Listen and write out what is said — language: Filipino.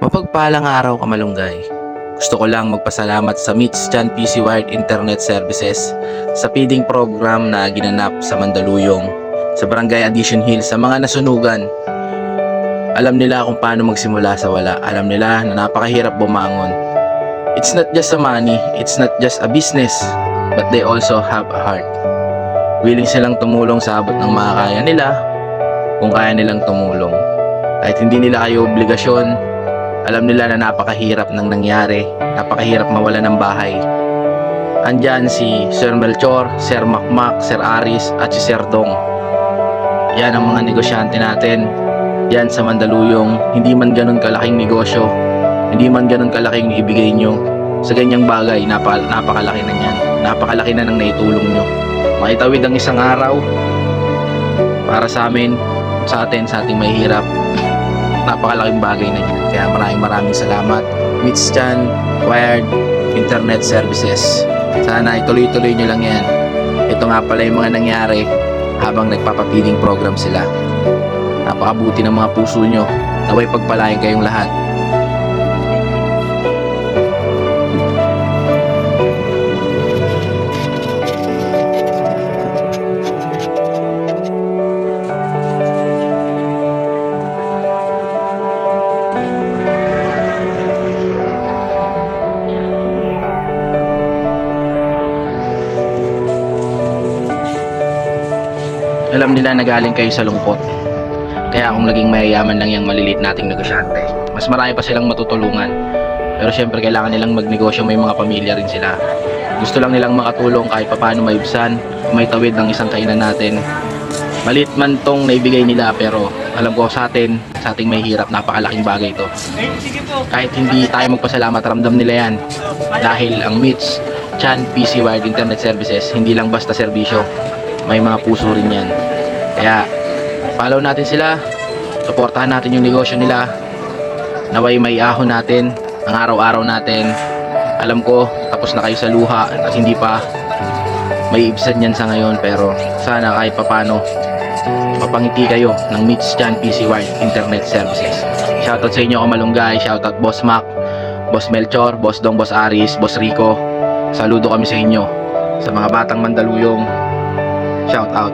Mapagpalang araw ka malunggay. Gusto ko lang magpasalamat sa Meets Chan PC Wired Internet Services sa feeding program na ginanap sa Mandaluyong, sa Barangay Addition Hill sa mga nasunugan. Alam nila kung paano magsimula sa wala. Alam nila na napakahirap bumangon. It's not just a money, it's not just a business, but they also have a heart. Willing silang tumulong sa abot ng makakaya nila kung kaya nilang tumulong. Kahit hindi nila kayo obligasyon, alam nila na napakahirap ng nangyari, napakahirap mawala ng bahay. Andyan si Sir Melchor, Sir Makmak, Sir Aris at si Sir Dong. Yan ang mga negosyante natin. Yan sa Mandaluyong, hindi man ganun kalaking negosyo, hindi man ganun kalaking ibigay nyo. Sa ganyang bagay, napakalaki na yan. Napakalaki na ng naitulong nyo. Maitawid ang isang araw para sa amin, sa atin, sa ating mahihirap. Napakalaking bagay na yun. Kaya maraming salamat Meets Chan Wired Internet Services. Sana ituloy-tuloy nyo lang yan. Ito nga pala yung mga nangyari habang nagpapapiling program sila. Napakabuti ng mga puso nyo. Naway pagpalain kayong lahat. Alam nila na galing kayo sa lungkot. Kaya kung naging mayayaman lang yung maliliit nating negosyante, mas marami pa silang matutulungan. Pero syempre kailangan nilang magnegosyo, may mga pamilya rin sila. Gusto lang nilang makatulong kahit paano maibsan, may tawid ng isang kainan natin. Maliit man tong naibigay nila, pero alam ko sa atin, sa ating may hirap, napakalaking bagay ito. Kahit hindi tayo magpasalamat, ramdam nila yan. Dahil ang Meets Chan PC Wired Internet Services, hindi lang basta serbisyo, may mga puso rin yan. Kaya follow natin sila, suportahan natin yung negosyo nila. Naway may ahon natin ang araw-araw natin. Alam ko tapos na kayo sa luha at hindi pa may ibsan yan sa ngayon, pero sana kahit papano mapangiti kayo ng Meets Chan PC Wired Internet Services. Shoutout sa inyo Kamalunggay, shoutout Boss Mac, Boss Melchor, Boss Dong, Boss Aris, Boss Rico. Saludo kami sa inyo. Sa mga batang Mandaluyong, shout out.